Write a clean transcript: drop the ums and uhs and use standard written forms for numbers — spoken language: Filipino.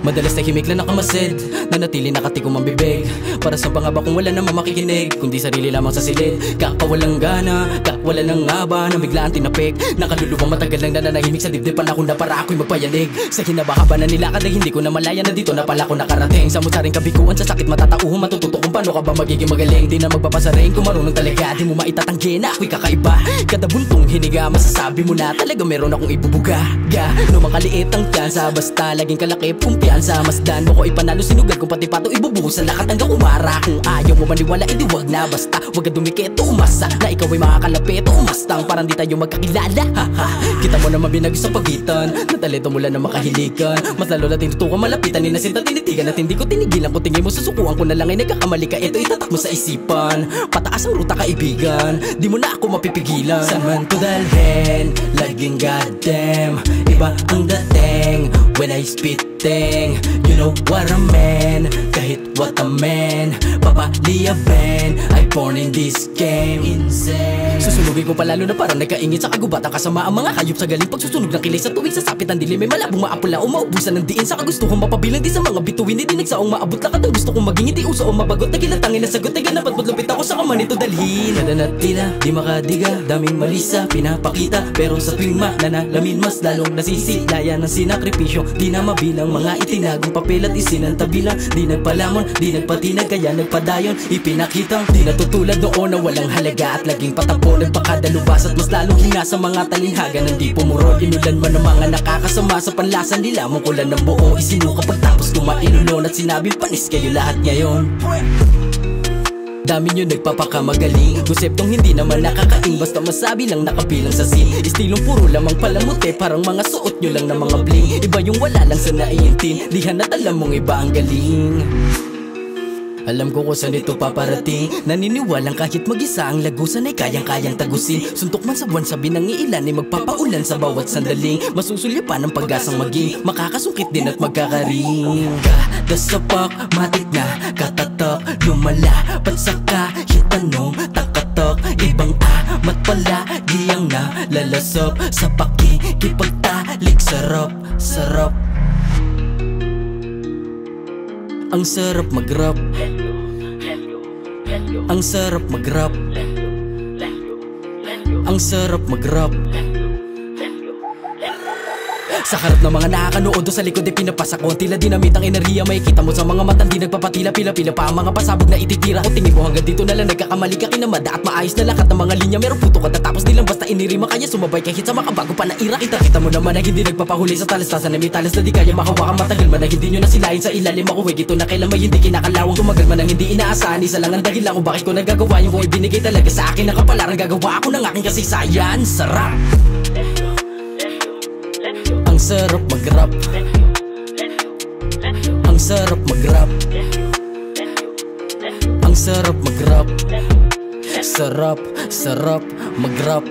Madalas tahimik lang nakamasid, nanatili nakatikom ang bibig. Para sa pangaba kung wala namang makikinig, kundi sarili lamang sa silid. Kakawalang gana, kakawala ng ngaba, na biglaan tinapik. Nakalulubang matagal lang nananahimik sa dibdib, panahon na para ako'y magpayanig. Sa hinabaka na nilakad ay hindi ko na malaya na dito na pala ko nakarating. Sa musaring kabiguan, sa sakit matatauhan, matututo kung paano ka ba magiging magaling. Di na magpapasaring kung marunong talaga, di mo maitatanggi na ako'y kakaiba. Kada buntong hiniga, masasabi mo na talaga meron akong ibubuga. No makaliit ang tiyansa, basta laging kalakip kumpiyansa. Masdan mo ko ipanalo sinugad kung pati pato ibubuhos sa lakat hanggang umara. Kung ayaw mo maniwala, edi wag na, basta wag ka dumikit o umasa na ikaw ay makakalapit o umastang parang di tayo magkakilala. Kita mo naman binag sa pagitan, natalento mula na makahilikan. Mas lalo natin tutukan, malapitan, ninasinta, tinitigan at hindi ko tinigilan. Kung tingin mo susukuan ko na lang ay nagkakamali ka, ito itatak mo sa isipan. Pataas ang ruta kaibigan, di mo na ako mapipigilan. Saan man ko dalhin, laging goddamn iba ang dating when I spitting. You know what I mean, kahit what I mean, papaliyabin, I born in this game. Insane. Susunugin ko palalo na parang nagkaingit sa kagubatan. Kasama ang mga hayop sa galing pagsusunog ng kilay. Sa tuwing sasapit ang dilim, may malabong maapula o maubusan ng diin. Sa kagustuhan mapabilang di sa mga bituin, hindi nagsaong maabot lakat ang gusto kong maging. Hindi uso o mabagot, nagilatangin na sagot. Ay ganapat mo't lupit ako sa kaman ito dalhin. Nadanatila, di makadiga, daming malisa pinapakita. Pero sa tuwing mananalamin, mas lalong nasisilayan ng sinakripisyo. Di na mabilang mga itinagong papel at isinantabilang. Di nagpalamon, di nagpatinag, kaya nagpadayon. Ipinakitang di natutulad noon na walang halaga at laging patapon. Nagpakadalubas at mas lalong hinga sa mga talinhaga ng di pumuro. Inulan man ng mga nakakasama sa panlasa nila. Mungkulan ng buo, isinuka pagtapos kumainulon. At sinabing panis kayo lahat ngayon. Dami nyo nagpapakamagaling, konseptong hindi naman nakakaing. Basta masabi lang nakabilang sa scene. Istilong puro lamang palamuti, parang mga suot nyo lang na mga bling. Iba yung wala lang sa naiintindihan at alam mong iba ang galing. Alam ko kung saan ito paparating, naniniwalang kahit mag-isa ang lagusan ay kayang-kayang tagusin. Suntok man sa buwan, sabi ng iilan ay magpapaulan sa bawat sandaling. Masusulya pa ng pag-asang maging makakasungkit din at magkakaring. Kada sapak, matik na katatak, lumalapat sa kahit anong takatak. Ibang amat pala, diyang na lalasap sa pakikipagtalik. Sarap, sarap. Ang sarap mag-rap, ang sarap mag-rap, ang sarap mag-rap. Sa harap ng mga nakakanood o sa likod ay pinapasa ko. Tila dinamit ang enerhiya, makikita mo sa mga matang di nagpapatila. Pila-pila pa ang mga pasabog na ititira. Kung tingin mo hanggang dito na lang nagkakamali ka, kinamada at maayos na lahat ng mga linya. Meron puto katatapos nilang basta inirima, kaya sumabay kahit sa makabago pa na ira. Kita mo naman na hindi nagpapahuli sa talastasan na may talas na di kaya makawakan. Matagal man na hindi nyo nasilayin sa ilalim ako. Ito na kailan may hindi kinakalawang. Tumagal man ang hindi inaasahan, isa lang ang dahilan kung bakit ko nagagawa yung kung ibinigay talaga sa akin. Ang kapalaran gagawa ako ng aking kasaysayan. Sarap. Ang sarap mag-rap, ang sarap mag-rap, ang sarap mag-rap. Sarap, sarap mag-rap.